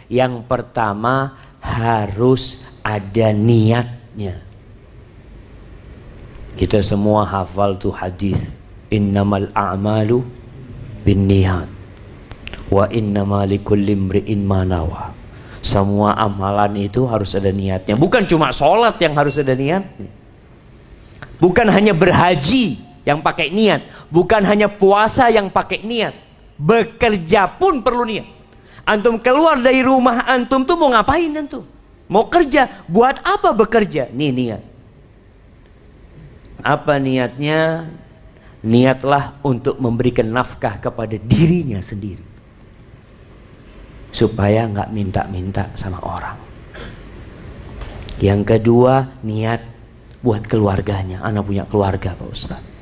Yang pertama harus ada niatnya. Kita semua hafal tuh hadis, innamal a'malu binniyat wa innamal likulli imri'in ma nawa. Semua amalan itu harus ada niatnya. Bukan cuma sholat yang harus ada niatnya. Bukan hanya berhaji yang pakai niat. Bukan hanya puasa yang pakai niat. Bekerja pun perlu niat. Antum keluar dari rumah antum tuh mau ngapain antum? Mau kerja. Buat apa bekerja? Nih niat. Apa niatnya? Niatlah untuk memberikan nafkah kepada dirinya sendiri, supaya nggak minta-minta sama orang. Yang kedua, niat buat keluarganya. Anak punya keluarga Pak Ustadz.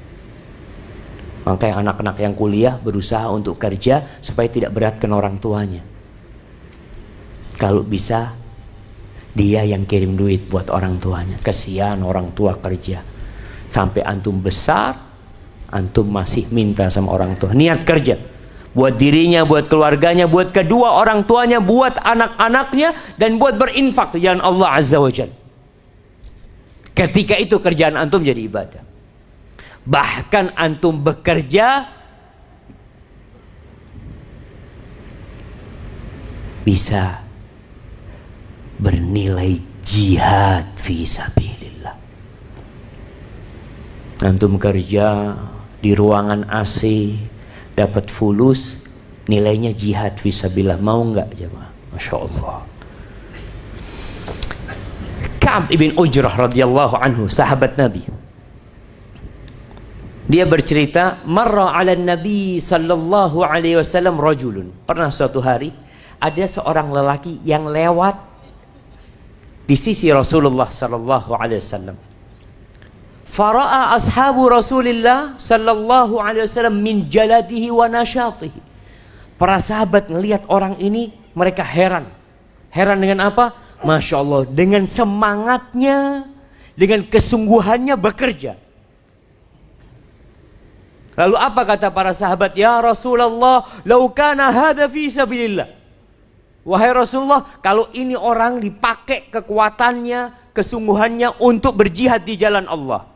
Makanya anak-anak yang kuliah berusaha untuk kerja supaya tidak beratkan orang tuanya. Kalau bisa dia yang kirim duit buat orang tuanya. Kesian orang tua kerja. Sampai antum besar, antum masih minta sama orang tua. Niat kerja buat dirinya, buat keluarganya, buat kedua orang tuanya, buat anak-anaknya, dan buat berinfak di jalan Allah Azza wa Jalla. Ketika itu kerjaan antum jadi ibadah. Bahkan antum bekerja bisa bernilai jihad fi sabilillah. Antum kerja di ruangan AC dapat fulus, nilainya jihad fisabilillah. Mau nggak jemaah? Masya Allah. Ka'ab ibn Ujrah radhiyallahu anhu, sahabat Nabi, dia bercerita, marra ala Nabi sallallahu alaihi wasallam rajulun. Pernah suatu hari ada seorang lelaki yang lewat di sisi Rasulullah sallallahu alaihi wasallam. Fara'a ashabu Rasulillah sallallahu alaihi wasallam min jaladihi wa nasyatihi. Para sahabat ngelihat orang ini, mereka heran. Heran dengan apa? Masya Allah, dengan semangatnya, dengan kesungguhannya bekerja. Lalu apa kata para sahabat? Ya Rasulullah, lau kana hadha fi sabilillah. Wahai Rasulullah, kalau ini orang dipakai kekuatannya, kesungguhannya untuk berjihad di jalan Allah.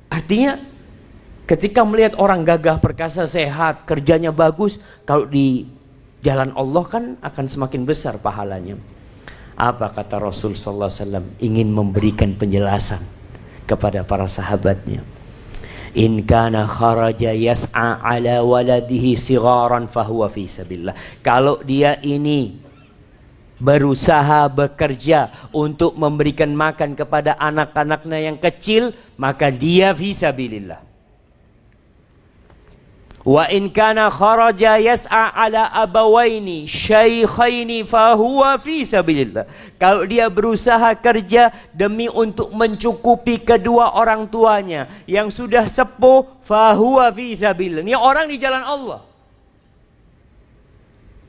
Artinya ketika melihat orang gagah perkasa, sehat, kerjanya bagus, kalau di jalan Allah kan akan semakin besar pahalanya. Apa kata Rasul sallallahu alaihi wasallam? Ingin memberikan penjelasan kepada para sahabatnya. In kana kharaja yas'a ala waladihi sigharan fahuwa fi sabilillah. Kalau dia ini berusaha bekerja untuk memberikan makan kepada anak-anaknya yang kecil, maka dia fi sabilillah. Wa in kana kharaja yas'a ala abawaini syaikhaini fahuwa fi sabilillah. Kalau dia berusaha kerja demi untuk mencukupi kedua orang tuanya yang sudah sepuh, fahuwa fi sabilillah. Ini orang di jalan Allah.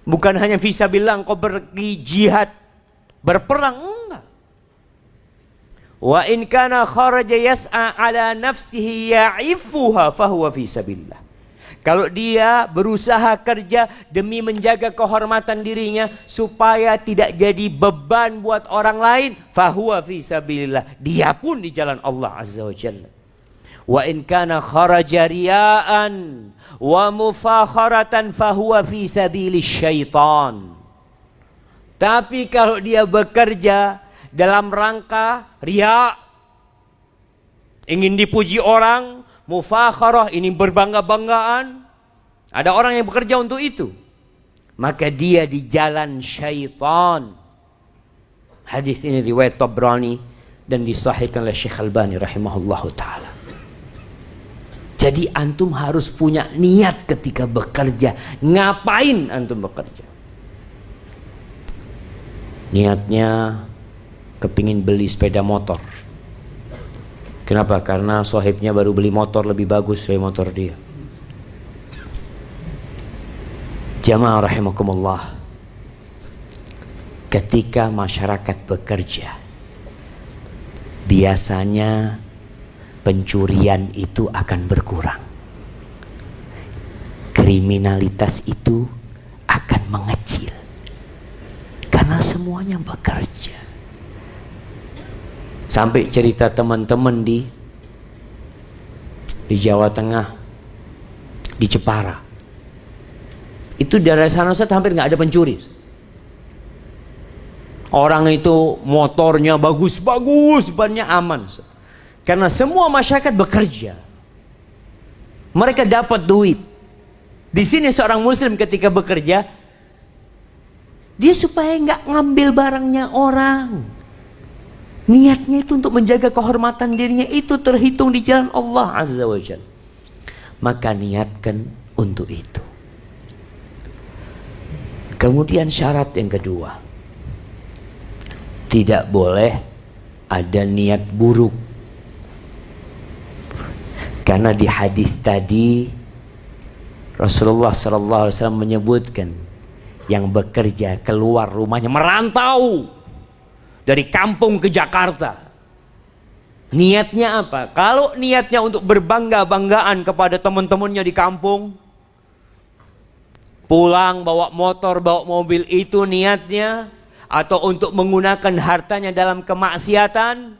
Bukan hanya fisabilillah engkau pergi jihad berperang, enggak. Wa in kana kharaja yas'a ala nafsihi ya'ifuha fahuwa fisabilillah. Kalau dia berusaha kerja demi menjaga kehormatan dirinya supaya tidak jadi beban buat orang lain, fahuwa fisabilillah. Dia pun di jalan Allah Azza wa Jalla. Wa in kana kharaja riya'an wa mufakharatan fahuwa fi sabilis syaitan. Tapi kalau dia bekerja dalam rangka riya, ingin dipuji orang, mufakharah, ini berbangga-banggaan, ada orang yang bekerja untuk itu, maka dia di jalan syaitan. Hadis ini riwayat Tabrani dan disahihkan oleh Syekh Albani rahimahullahu ta'ala. Jadi antum harus punya niat ketika bekerja. Ngapain antum bekerja? Niatnya kepingin beli sepeda motor. Kenapa? Karena sohibnya baru beli motor lebih bagus dari motor dia. Jamaah rahimakumullah. Ketika masyarakat bekerja, biasanya pencurian itu akan berkurang. Kriminalitas itu akan mengecil. Karena semuanya bekerja. Sampai cerita teman-teman di Jawa Tengah, di Jepara. Itu daerah sana Ustaz hampir nggak ada pencuri. Orang itu motornya bagus-bagus, bannya aman Ustaz. Karena semua masyarakat bekerja. Mereka dapat duit. Di sini seorang muslim ketika bekerja, dia supaya nggak ngambil barangnya orang. Niatnya itu untuk menjaga kehormatan dirinya, itu terhitung di jalan Allah Azza wa Jalla. Maka niatkan untuk itu. Kemudian syarat yang kedua, tidak boleh ada niat buruk. Karena di hadis tadi Rasulullah SAW menyebutkan yang bekerja keluar rumahnya, merantau dari kampung ke Jakarta. Niatnya apa? Kalau niatnya untuk berbangga-banggaan kepada teman-temannya di kampung, pulang bawa motor, bawa mobil, itu niatnya, atau untuk menggunakan hartanya dalam kemaksiatan,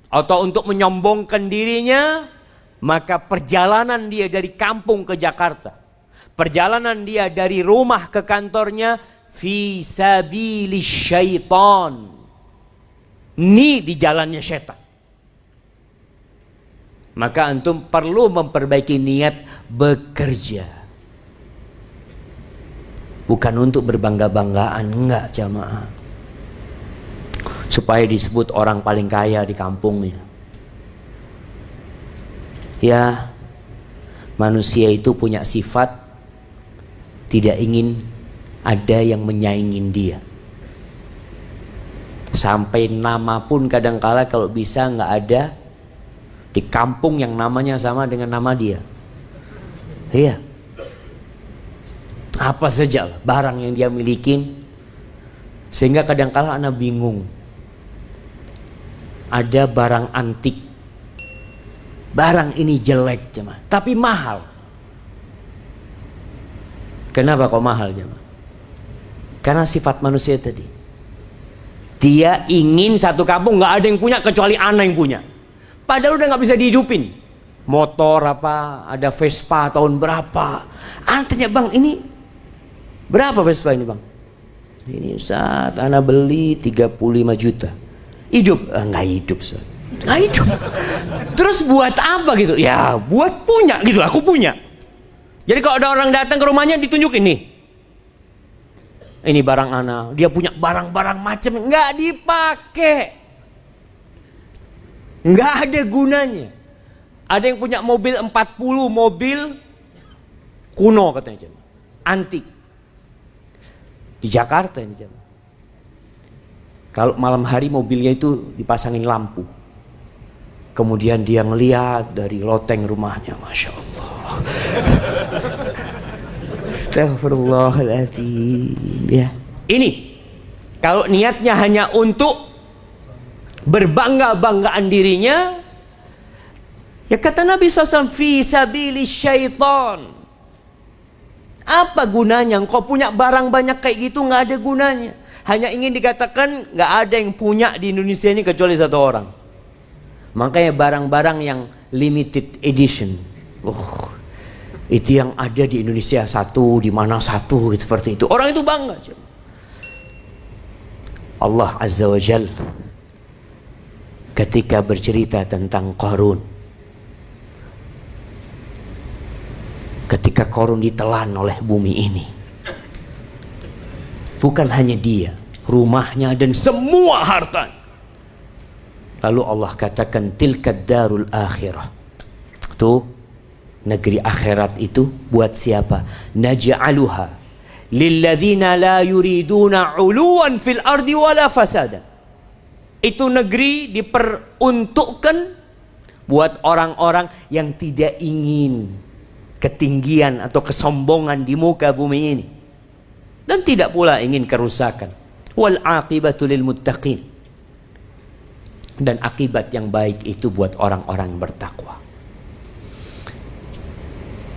atau untuk menyombongkan dirinya, maka perjalanan dia dari kampung ke Jakarta, perjalanan dia dari rumah ke kantornya, fi sabilis syaitan, ini di jalannya setan. Maka antum perlu memperbaiki niat bekerja, bukan untuk berbangga-banggaan, enggak jamaah, supaya disebut orang paling kaya di kampungnya. Ya, manusia itu punya sifat tidak ingin ada yang menyaingin dia. Sampai nama pun kadangkala kalau bisa nggak ada di kampung yang namanya sama dengan nama dia. Iya. Apa saja barang yang dia miliki, sehingga kadangkala anak bingung. Ada barang antik, barang ini jelek jemaah, tapi mahal. Kenapa kok mahal jemaah? Karena sifat manusia tadi, dia ingin satu kampung nggak ada yang punya kecuali anak yang punya. Padahal udah nggak bisa dihidupin. Motor apa, ada Vespa tahun berapa? Artinya bang, ini berapa Vespa ini bang? Ini Ustaz, anak beli 35 juta. Hidup? Nggak hidup Ustaz. Nggak hidup. Terus buat apa gitu? Ya buat punya gitu, aku punya. Jadi kalau ada orang datang ke rumahnya ditunjukin nih, ini barang anak, dia punya barang-barang macam, nggak dipakai, nggak ada gunanya. Ada yang punya mobil 40, mobil kuno katanya, antik, di Jakarta ini. Kalau malam hari mobilnya itu dipasangin lampu, kemudian dia ngelihat dari loteng rumahnya, masya Allah. Astagfirullahaladzim. Ya. Ini kalau niatnya hanya untuk berbangga-banggaan dirinya, ya kata Nabi SAW, fi sabilis syaitan. Apa gunanya? Engkau punya barang banyak kayak gitu, nggak ada gunanya. Hanya ingin dikatakan nggak ada yang punya di Indonesia ini kecuali satu orang. Makanya barang-barang yang limited edition, itu yang ada di Indonesia satu, di mana satu, gitu, seperti itu. Orang itu bangga. Allah Azza wa Jalla ketika bercerita tentang Qarun, ketika Qarun ditelan oleh bumi ini, bukan hanya dia, rumahnya dan semua harta. Lalu Allah katakan, tilkad darul akhirah. Tuh negeri akhirat itu buat siapa? Naj'aluha lilladzina la yuriduna 'uluwan fil ardi wala fasada. Itu negeri diperuntukkan buat orang-orang yang tidak ingin ketinggian atau kesombongan di muka bumi ini, dan tidak pula ingin kerusakan. Wal 'aqibatu lil muttaqin. Dan akibat yang baik itu buat orang-orang yang bertakwa.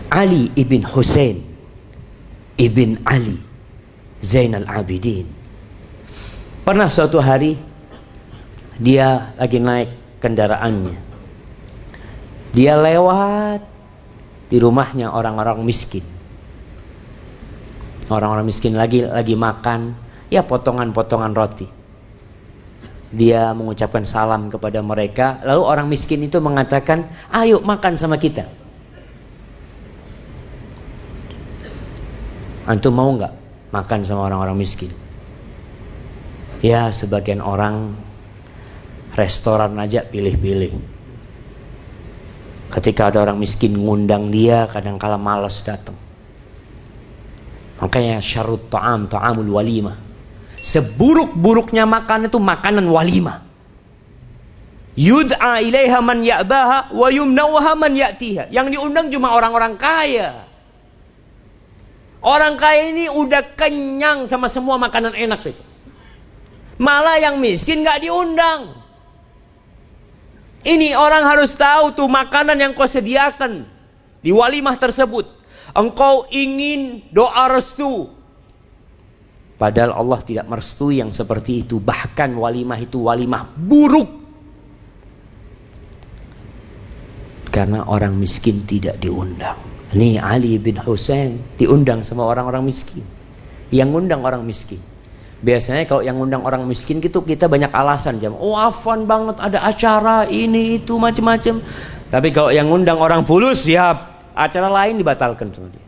Ali ibn Husain ibn Ali Zainal Abidin Pernah suatu hari dia lagi naik kendaraannya, dia lewat di rumahnya orang-orang miskin. Orang-orang miskin lagi makan, ya potongan-potongan roti. Dia mengucapkan salam kepada mereka, lalu orang miskin itu mengatakan, ayo makan sama kita. Antum mau nggak makan sama orang-orang miskin? Ya, sebagian orang restoran aja pilih-pilih. Ketika ada orang miskin ngundang dia, kadang-kala malas datang. Makanya syarut ta'amul walimah. Seburuk-buruknya makan itu makanan walimah. Yud'a ilaiha man ya'baha wa yumnauha man ya'tiha. Yang diundang cuma orang-orang kaya. Orang kaya ini udah kenyang sama semua makanan enak itu. Malah yang miskin gak diundang. Ini orang harus tahu tuh makanan yang kau sediakan di walimah tersebut. Engkau ingin doa restu, padahal Allah tidak merestui yang seperti itu. Bahkan walimah itu walimah buruk, karena orang miskin tidak diundang. Nih Ali bin Husain diundang sama orang-orang miskin. Yang ngundang orang miskin. Biasanya kalau yang ngundang orang miskin gitu kita banyak alasan, jam. Oh afwan banget ada acara ini itu macam-macam. Tapi kalau yang ngundang orang fulus, ya acara lain dibatalkan sama dia.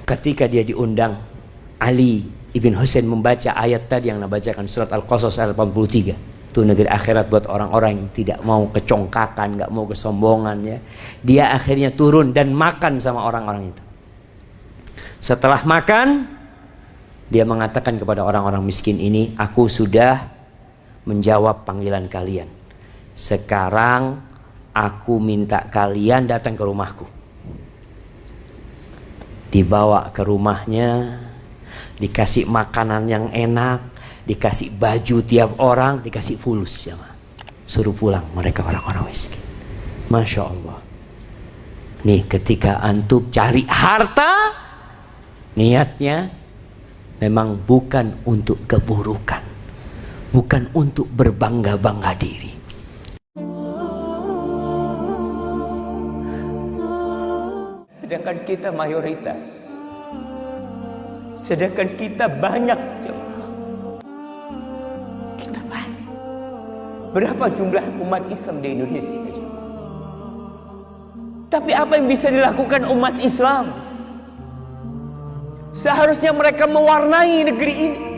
Ketika dia diundang, Ali ibn Husain membaca ayat tadi yang nabacakan, surat Al-Qasas ayat 83. Itu negeri akhirat buat orang-orang yang tidak mau kecongkakan, nggak mau kesombongan ya. Dia akhirnya turun dan makan sama orang-orang itu. Setelah makan, dia mengatakan kepada orang-orang miskin ini, aku sudah menjawab panggilan kalian. Sekarang aku minta kalian datang ke rumahku. Dibawa ke rumahnya, dikasih makanan yang enak, dikasih baju tiap orang, dikasih fulus ya. Suruh pulang mereka orang-orang miskin. Masya Allah. Nih ketika antum cari harta, niatnya memang bukan untuk keburukan, bukan untuk berbangga-bangga diri. Sedangkan kita mayoritas, sedangkan kita banyak, kita banyak. Berapa jumlah umat Islam di Indonesia? Tapi apa yang bisa dilakukan umat Islam? Seharusnya mereka mewarnai negeri ini.